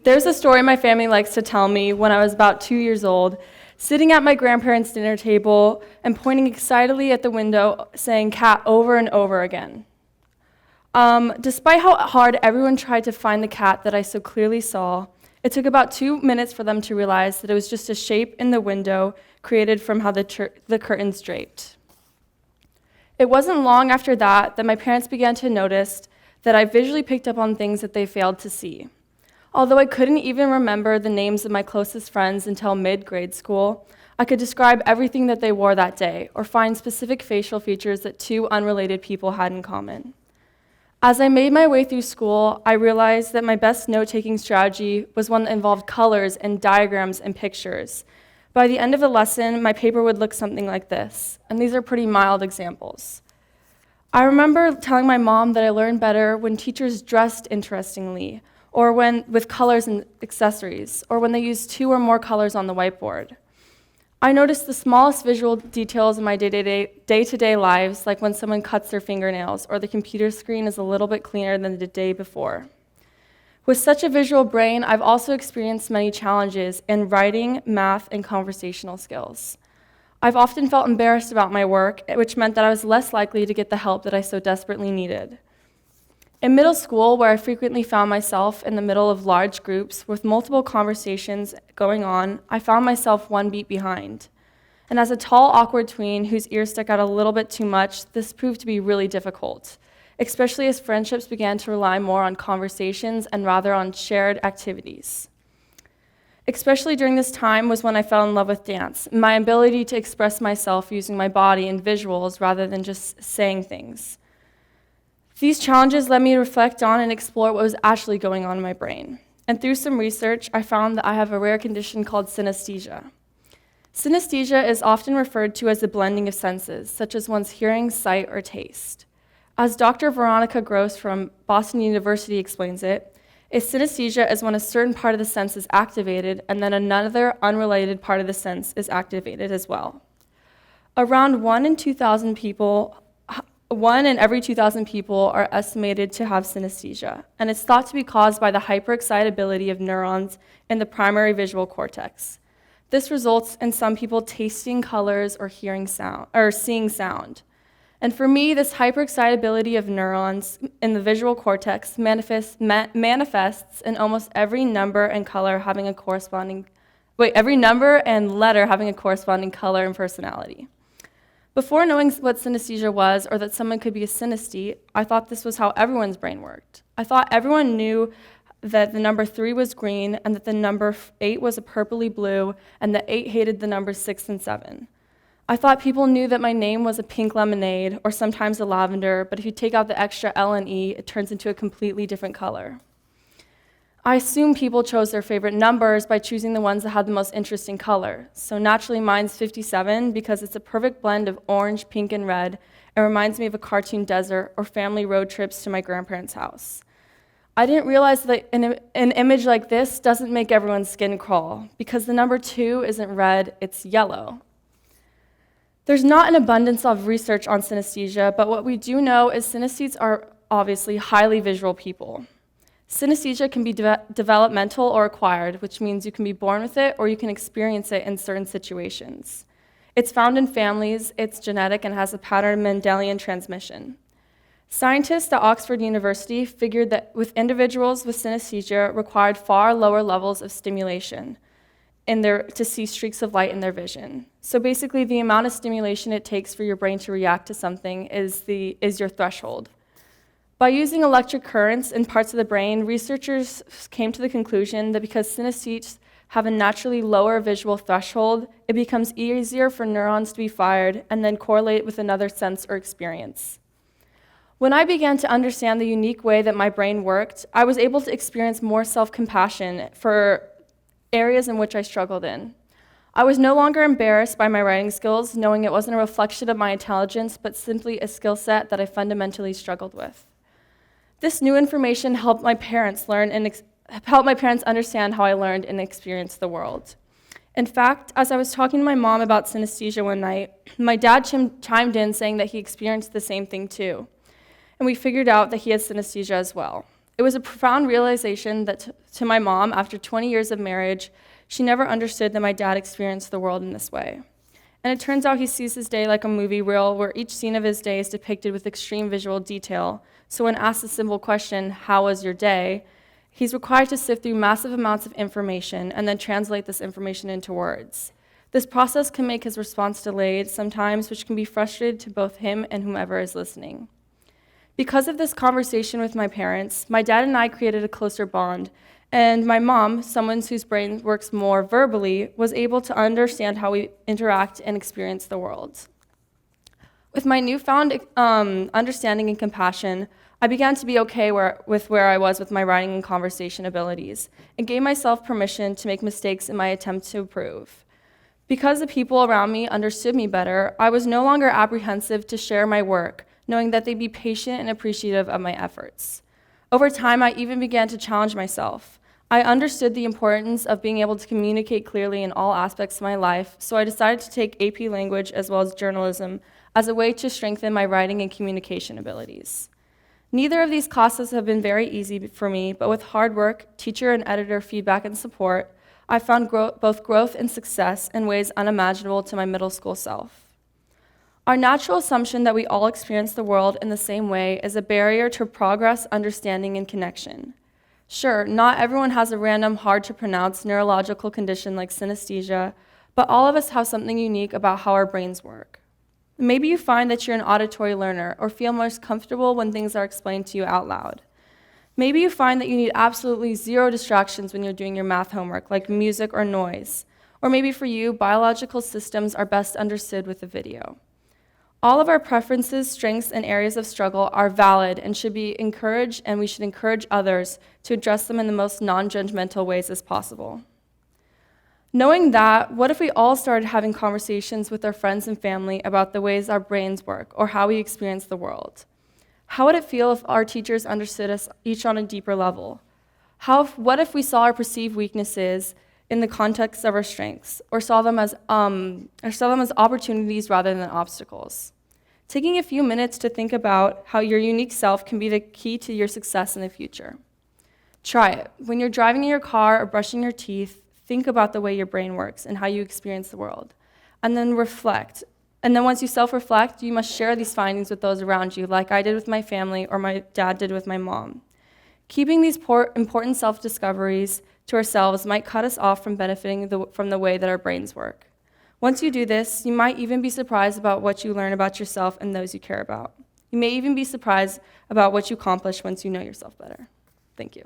There's a story my family likes to tell me when I was about 2 years old, sitting at my grandparents' dinner table and pointing excitedly at the window, saying cat over and over again. Despite how hard everyone tried to find the cat that I so clearly saw, it took about 2 minutes for them to realize that it was just a shape in the window created from how the curtains draped. It wasn't long after that my parents began to notice that I visually picked up on things that they failed to see. Although I couldn't even remember the names of my closest friends until mid-grade school, I could describe everything that they wore that day or find specific facial features that two unrelated people had in common. As I made my way through school, I realized that my best note-taking strategy was one that involved colors and diagrams and pictures. By the end of the lesson, my paper would look something like this, and these are pretty mild examples. I remember telling my mom that I learned better when teachers dressed interestingly, or with colors and accessories, or when they used 2 or more colors on the whiteboard. I noticed the smallest visual details in my day-to-day lives, like when someone cuts their fingernails, or the computer screen is a little bit cleaner than the day before. With such a visual brain, I've also experienced many challenges in writing, math, and conversational skills. I've often felt embarrassed about my work, which meant that I was less likely to get the help that I so desperately needed. In middle school, where I frequently found myself in the middle of large groups with multiple conversations going on, I found myself one beat behind. And as a tall, awkward tween whose ears stuck out a little bit too much, this proved to be really difficult, especially as friendships began to rely more on conversations and rather on shared activities. Especially during this time was when I fell in love with dance, my ability to express myself using my body and visuals rather than just saying things. These challenges led me to reflect on and explore what was actually going on in my brain. And through some research, I found that I have a rare condition called synesthesia. Synesthesia is often referred to as the blending of senses, such as one's hearing, sight, or taste. As Dr. Veronica Gross from Boston University explains it, synesthesia is when a certain part of the sense is activated and then another unrelated part of the sense is activated as well. Around 1 in every 2,000 people are estimated to have synesthesia, and it's thought to be caused by the hyperexcitability of neurons in the primary visual cortex. This results in some people tasting colors or hearing sound or seeing sound. And for me, this hyperexcitability of neurons in the visual cortex manifests in almost every number and letter having a corresponding color and personality. Before knowing what synesthesia was or that someone could be a synesthete, I thought this was how everyone's brain worked. I thought everyone knew that the number 3 was green and that the number 8 was a purpley blue and that 8 hated the numbers 6 and 7. I thought people knew that my name was a pink lemonade or sometimes a lavender, but if you take out the extra L and E, it turns into a completely different color. I assume people chose their favorite numbers by choosing the ones that had the most interesting color. So naturally mine's 57 because it's a perfect blend of orange, pink, and red. It reminds me of a cartoon desert or family road trips to my grandparents' house. I didn't realize that an image like this doesn't make everyone's skin crawl because the number 2 isn't red, it's yellow. There's not an abundance of research on synesthesia, but what we do know is synesthetes are obviously highly visual people. Synesthesia can be developmental or acquired, which means you can be born with it or you can experience it in certain situations. It's found in families, it's genetic, and has a pattern of Mendelian transmission. Scientists at Oxford University figured that with individuals with synesthesia required far lower levels of stimulation to see streaks of light in their vision. So basically, the amount of stimulation it takes for your brain to react to something is your threshold. By using electric currents in parts of the brain, researchers came to the conclusion that because synesthetes have a naturally lower visual threshold, it becomes easier for neurons to be fired and then correlate with another sense or experience. When I began to understand the unique way that my brain worked, I was able to experience more self-compassion for areas in which I struggled in. I was no longer embarrassed by my writing skills, knowing it wasn't a reflection of my intelligence, but simply a skill set that I fundamentally struggled with. This new information helped my parents understand how I learned and experienced the world. In fact, as I was talking to my mom about synesthesia one night, my dad chimed in saying that he experienced the same thing too. And we figured out that he had synesthesia as well. It was a profound realization that to my mom, after 20 years of marriage, she never understood that my dad experienced the world in this way. And it turns out he sees his day like a movie reel where each scene of his day is depicted with extreme visual detail. So when asked the simple question, "How was your day?" he's required to sift through massive amounts of information and then translate this information into words. This process can make his response delayed sometimes, which can be frustrating to both him and whomever is listening. Because of this conversation with my parents, my dad and I created a closer bond, and my mom, someone whose brain works more verbally, was able to understand how we interact and experience the world. With my newfound understanding and compassion, I began to be okay with where I was with my writing and conversation abilities, and gave myself permission to make mistakes in my attempt to improve. Because the people around me understood me better, I was no longer apprehensive to share my work, knowing that they'd be patient and appreciative of my efforts. Over time, I even began to challenge myself. I understood the importance of being able to communicate clearly in all aspects of my life, so I decided to take AP Language as well as journalism as a way to strengthen my writing and communication abilities. Neither of these classes have been very easy for me, but with hard work, teacher and editor feedback and support, I found both growth and success in ways unimaginable to my middle school self. Our natural assumption that we all experience the world in the same way is a barrier to progress, understanding, and connection. Sure, not everyone has a random, hard-to-pronounce neurological condition like synesthesia, but all of us have something unique about how our brains work. Maybe you find that you're an auditory learner or feel most comfortable when things are explained to you out loud. Maybe you find that you need absolutely zero distractions when you're doing your math homework, like music or noise. Or maybe for you, biological systems are best understood with a video. All of our preferences, strengths, and areas of struggle are valid and should be encouraged, and we should encourage others to address them in the most non-judgmental ways as possible. Knowing that, what if we all started having conversations with our friends and family about the ways our brains work or how we experience the world? How would it feel if our teachers understood us each on a deeper level? What if we saw our perceived weaknesses in the context of our strengths, or saw them as opportunities rather than obstacles? Taking a few minutes to think about how your unique self can be the key to your success in the future. Try it. When you're driving in your car or brushing your teeth, think about the way your brain works and how you experience the world, and then reflect. And then once you self-reflect, you must share these findings with those around you, like I did with my family or my dad did with my mom. Keeping these important self-discoveries to ourselves might cut us off from benefiting from the way that our brains work. Once you do this, you might even be surprised about what you learn about yourself and those you care about. You may even be surprised about what you accomplish once you know yourself better. Thank you.